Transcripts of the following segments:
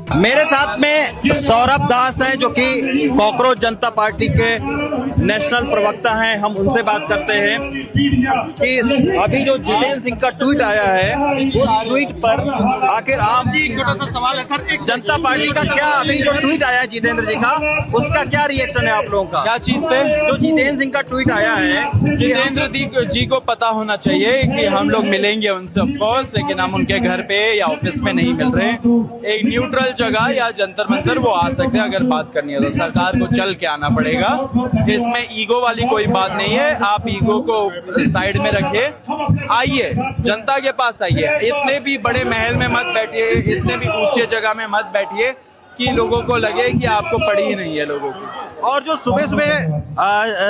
मेरे साथ में सौरभ दास हैं जो कि कॉकरोच जनता पार्टी के नेशनल प्रवक्ता हैं। हम उनसे बात करते हैं कि अभी जो जितेंद्र सिंह का ट्वीट आया है उस ट्वीट पर आखिर आम छोटा सा सवाल है सर, जनता पार्टी का क्या, अभी जो ट्वीट आया है जितेंद्र जी का, उसका क्या रिएक्शन है आप लोगों का? क्या चीज पे? जो जितेंद्र सिंह का ट्वीट आया है, जितेंद्र जी को पता होना चाहिए कि हम लोग मिलेंगे उनसे ऑफकोर्स, लेकिन हम उनके घर पे या ऑफिस में नहीं मिल रहे। एक न्यूट्रल जगह या जंतर मंतर वो आ सकते हैं, अगर बात करनी है तो सरकार को चल के आना पड़ेगा। इसमें ईगो वाली कोई बात नहीं है, आप ईगो को साइड में रखिए, आइए जनता के पास आइए। इतने भी बड़े महल में मत बैठिए, इतने भी ऊंचे जगह में मत बैठिए कि लोगों को लगे कि आपको पड़ी ही नहीं है लोगों की। और जो सुबह सुबह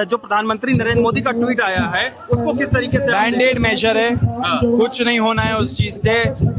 जो प्रधानमंत्री नरेंद्र मोदी का ट्वीट आया है उसको किस तरीके से? बैंडेड मेजर है, कुछ नहीं होना है उस चीज से।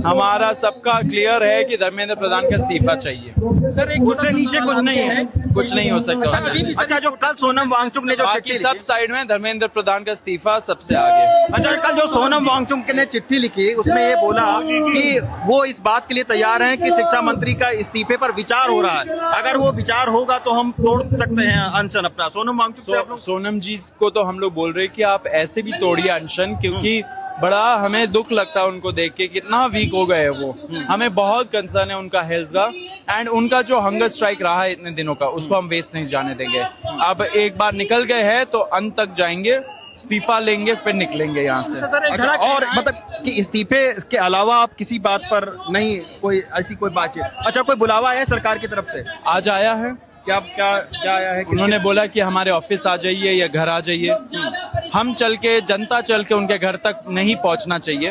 हमारा सबका क्लियर है कि धर्मेंद्र प्रधान का इस्तीफा चाहिए सर, उससे नीचे कुछ नहीं है, कुछ नहीं हो सकता। अच्छा, जो कल सोनम वांगचुक ने जो बाकी सब साइड में धर्मेंद्र प्रधान का इस्तीफा सबसे आगे। अच्छा, कल जो सोनम वांगचुक ने चिट्ठी लिखी उसमें ये बोला कि वो इस बात के लिए तैयार हैं कि शिक्षा मंत्री का इस्तीफे पर विचार हो रहा है, अगर वो विचार होगा तो हम तोड़ सकते हैं अनशन अपना। सोनम वांगचुक से आप लोग? सोनम जी को तो हम लोग बोल रहे हैं कि आप ऐसे भी तोड़िए अनशन, क्योंकि बड़ा हमें दुख लगता है उनको देख के, कितना वीक हो गए वो। हमें बहुत कंसर्न है उनका हेल्थ का, एंड उनका जो हंगर स्ट्राइक रहा है इतने दिनों का, उसको हम वेस्ट नहीं जाने देंगे। अब एक बार निकल गए हैं तो अंत तक जाएंगे, इस्तीफा लेंगे फिर निकलेंगे यहाँ से। अच्छा, और मतलब कि इस्तीफे के अलावा आप किसी बात पर नहीं, कोई ऐसी कोई बातचीत? अच्छा, कोई बुलावा है सरकार की तरफ से? आज आया है। क्या क्या क्या आया है? उन्होंने बोला कि हमारे ऑफिस आ जाइए या घर आ जाइए। हम चल के, जनता चल के उनके घर तक नहीं पहुंचना चाहिए।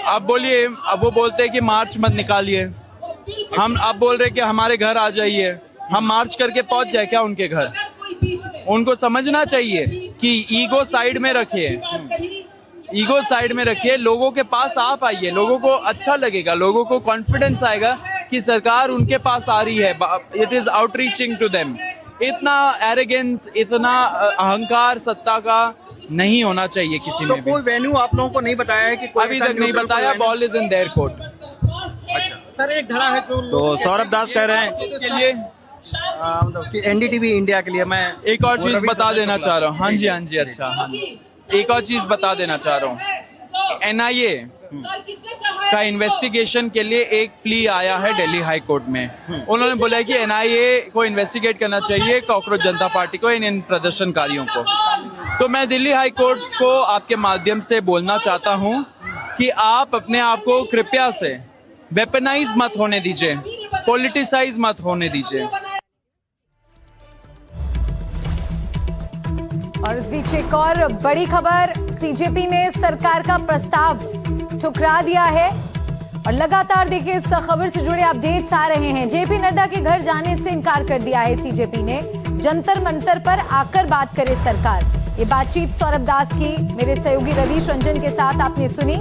अब बोलिए, अब वो बोलते हैं कि मार्च मत निकालिए, हम अब बोल रहे कि हमारे घर आ जाइए। हम मार्च करके पहुंच जाए क्या उनके घर? उनको समझना चाहिए कि ईगो साइड में रखिए, ईगो साइड में रखिए, लोगों के पास आप आइए, लोगों को अच्छा लगेगा, लोगों को कॉन्फिडेंस आएगा कि सरकार उनके पास आ रही है। It is outreaching to them. इतना एरोगेंस, इतना अहंकार सत्ता का नहीं होना चाहिए किसी में भी। कोई वेन्यू आप लोगों को नहीं बताया है कि कोई? अभी तक नहीं बताया, ball is in their court. अच्छा सर, एक धड़ा है जो तो सौरभ दास कह रहे हैं इसके लिए कि एनडीटीवी इंडिया के लिए मैं एक और चीज बता देना चाह रहा हूँ। हाँ जी, हाँ जी, अच्छा, हाँ, एक और चीज बता देना चाह रहा हूँ। एनआईए का इन्वेस्टिगेशन के लिए एक प्ली आया है दिल्ली हाई कोर्ट में। उन्होंने बोला कि एनआईए को इन्वेस्टिगेट करना चाहिए कॉकरोच जनता पार्टी को, इन प्रदर्शनकारियों को। तो मैं दिल्ली हाई कोर्ट को आपके माध्यम से बोलना चाहता हूँ कि आप अपने आप को कृपया से वेपनाइज मत होने दीजिए, पॉलिटिसाइज मत होने दीजिए। और इस बीच एक और बड़ी खबर, सीजेपी ने सरकार का प्रस्ताव ठुकरा दिया है। और लगातार देखिए इस खबर से जुड़े अपडेट्स आ रहे हैं। जेपी नड्डा के घर जाने से इनकार कर दिया है सीजेपी ने, जंतर मंतर पर आकर बात करे सरकार। ये बातचीत सौरभ दास की मेरे सहयोगी रवीश रंजन के साथ आपने सुनी।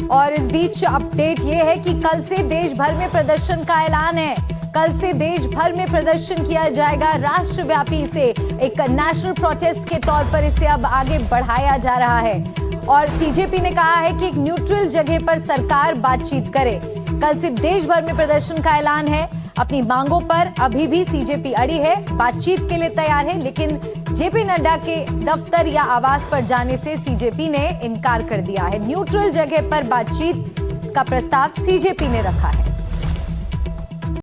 और इस बीच अपडेट ये है कि कल से देश भर में प्रदर्शन का ऐलान है। कल से देश भर में प्रदर्शन किया जाएगा राष्ट्रव्यापी। इसे एक नेशनल प्रोटेस्ट के तौर पर इसे अब आगे बढ़ाया जा रहा है। और सीजेपी ने कहा है कि एक न्यूट्रल जगह पर सरकार बातचीत करे। कल से देश भर में प्रदर्शन का ऐलान है। अपनी मांगों पर अभी भी सीजेपी अड़ी है, बातचीत के लिए तैयार है, लेकिन जेपी नड्डा के दफ्तर या आवास पर जाने से सीजेपी ने इनकार कर दिया है। न्यूट्रल जगह पर बातचीत का प्रस्ताव सीजेपी ने रखा है।